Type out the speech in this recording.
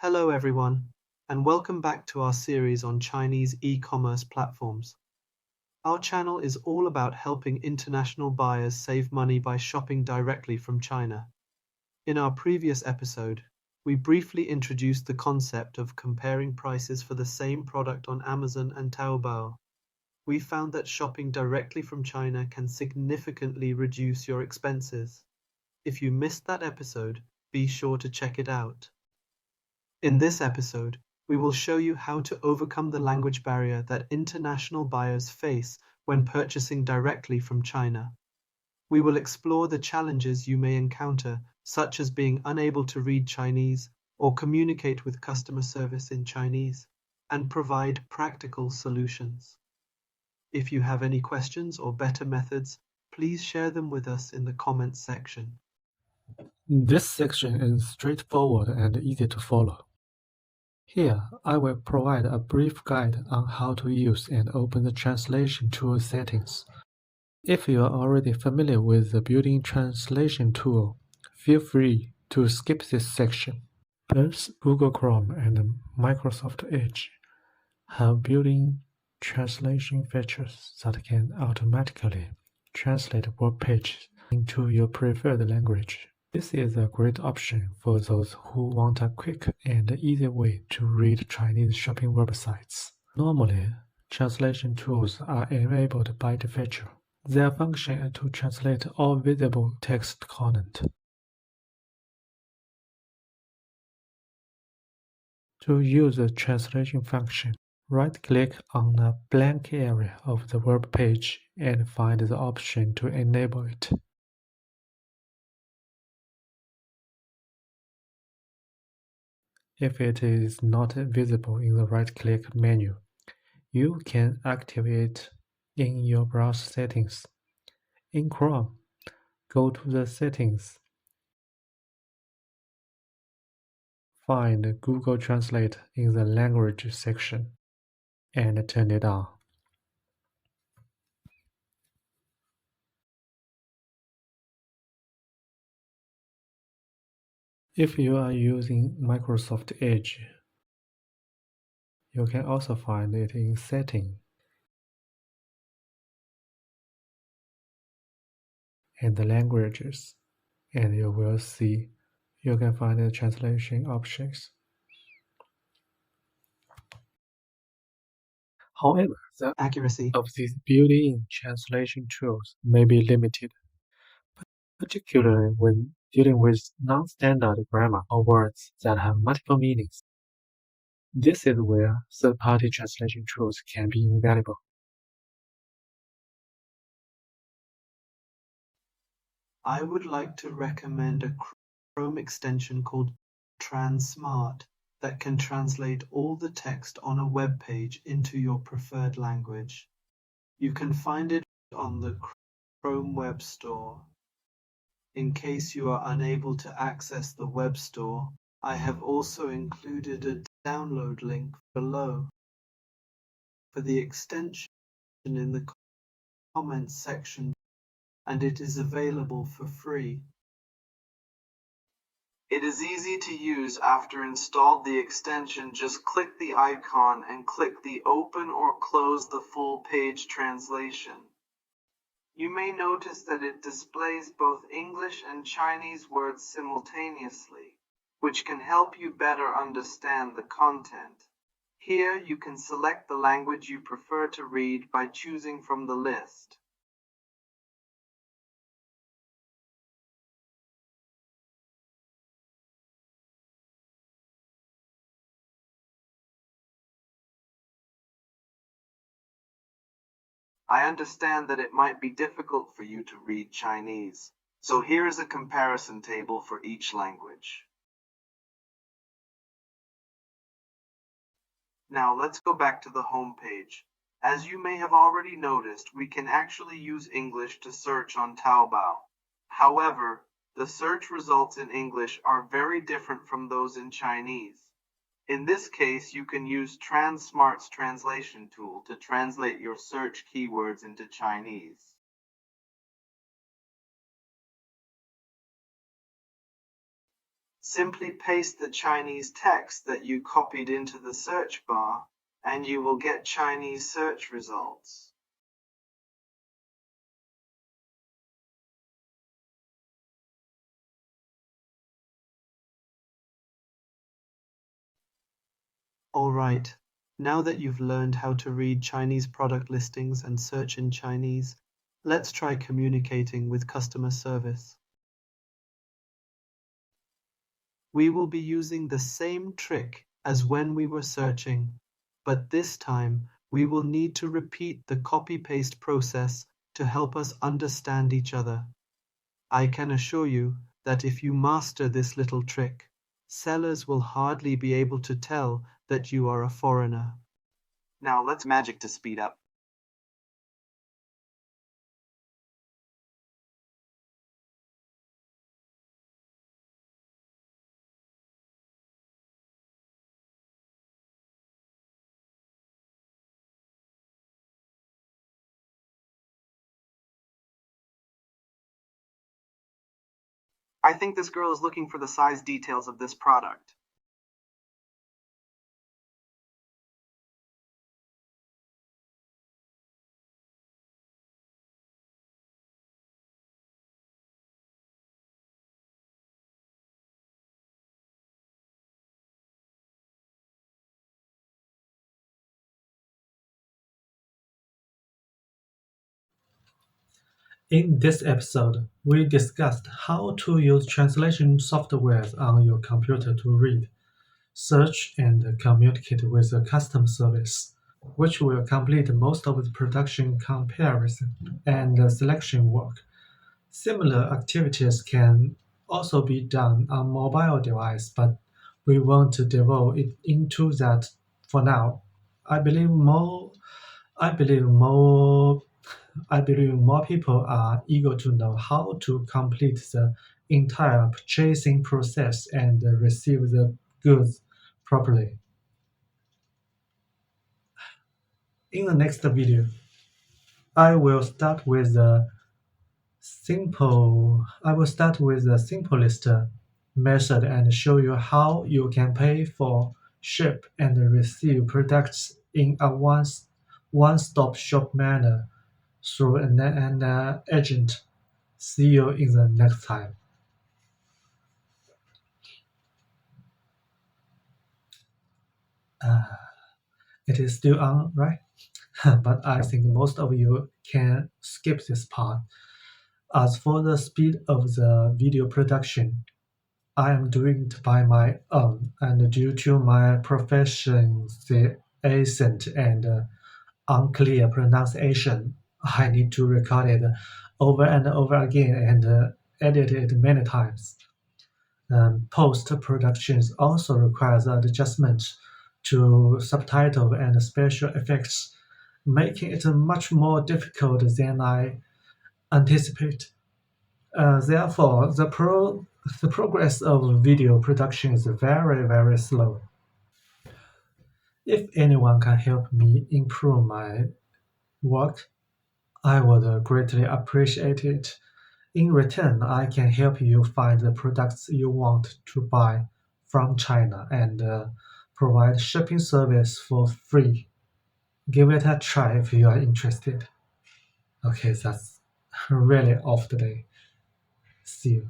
Hello everyone, and welcome back to our series on Chinese e-commerce platforms. Our channel is all about helping international buyers save money by shopping directly from China. In our previous episode, we briefly introduced the concept of comparing prices for the same product on Amazon and Taobao. We found that shopping directly from China can significantly reduce your expenses. If you missed that episode, be sure to check it out. In this episode, we will show you how to overcome the language barrier that international buyers face when purchasing directly from China. We will explore the challenges you may encounter, such as being unable to read Chinese or communicate with customer service in Chinese, and provide practical solutions. If you have any questions or better methods, please share them with us in the comments section. This section is straightforward and easy to follow. Here, I will provide a brief guide on how to use and open the translation tool settings. If you are already familiar with the built-in translation tool, feel free to skip this section. Both Google Chrome and Microsoft Edge have built-in translation features that can automatically translate web pages into your preferred language. This is a great option for those who want a quick and easy way to read Chinese shopping websites. Normally, translation tools are enabled by default. Their function is to translate all visible text content. To use the translation function, right-click on a blank area of the web page and find the option to enable it. If it is not visible in the right-click menu, you can activate it in your browser settings. In Chrome, go to the Settings, find Google Translate in the Language section, and turn it on. If you are using Microsoft Edge, you can also find it in Settings and the Languages, and you will see you can find the translation options. However, the accuracy of these built-in translation tools may be limited, particularly when dealing with non-standard grammar or words that have multiple meanings. This is where third-party translation tools can be invaluable. I would like to recommend a Chrome extension called Transmart that can translate all the text on a web page into your preferred language. You can find it on the Chrome Web Store. In case you are unable to access the web store, I have also included a download link below for the extension in the comments section, and it is available for free. It is easy to use. After installed the extension, just click the icon and click the open or close the full page translation. You may notice that it displays both English and Chinese words simultaneously, which can help you better understand the content. Here you can select the language you prefer to read by choosing from the list. I understand that it might be difficult for you to read Chinese, so here is a comparison table for each language. Now let's go back to the home page. As you may have already noticed, we can actually use English to search on Taobao. However, the search results in English are very different from those in Chinese. In this case, you can use Transmart's translation tool to translate your search keywords into Chinese. Simply paste the Chinese text that you copied into the search bar, and you will get Chinese search results. Alright, now that you've learned how to read Chinese product listings and search in Chinese, let's try communicating with customer service. We will be using the same trick as when we were searching, but this time we will need to repeat the copy-paste process to help us understand each other. I can assure you that if you master this little trick, sellers will hardly be able to tell that you are a foreigner. Now let's magic to speed up. I think this girl is looking for the size details of this product. In this episode, we discussed how to use translation softwares on your computer to read, search, and communicate with a custom service, which will complete most of the production comparison and selection work. Similar activities can also be done on mobile device, but we won't delve into that for now. I believe more I believe more I believe more people are eager to know how to complete the entire purchasing process and receive the goods properly. In the next video, I will start with the simplest method and show you how you can pay for, ship, and receive products in a one-stop shop manner through an agent. See you in the next time. It is still on, right? But I think most of you can skip this part. As for the speed of the video production, I am doing it by my own, and due to my proficiency accent and unclear pronunciation, I need to record it over and over again and edit it many times. Post-production also requires adjustment to subtitle and special effects, making it much more difficult than I anticipate. Therefore, the progress of video production is very, very slow. If anyone can help me improve my work, I would greatly appreciate it. In return, I can help you find the products you want to buy from China and provide shipping service for free. Give it a try if you are interested. Okay, that's really off today. See you.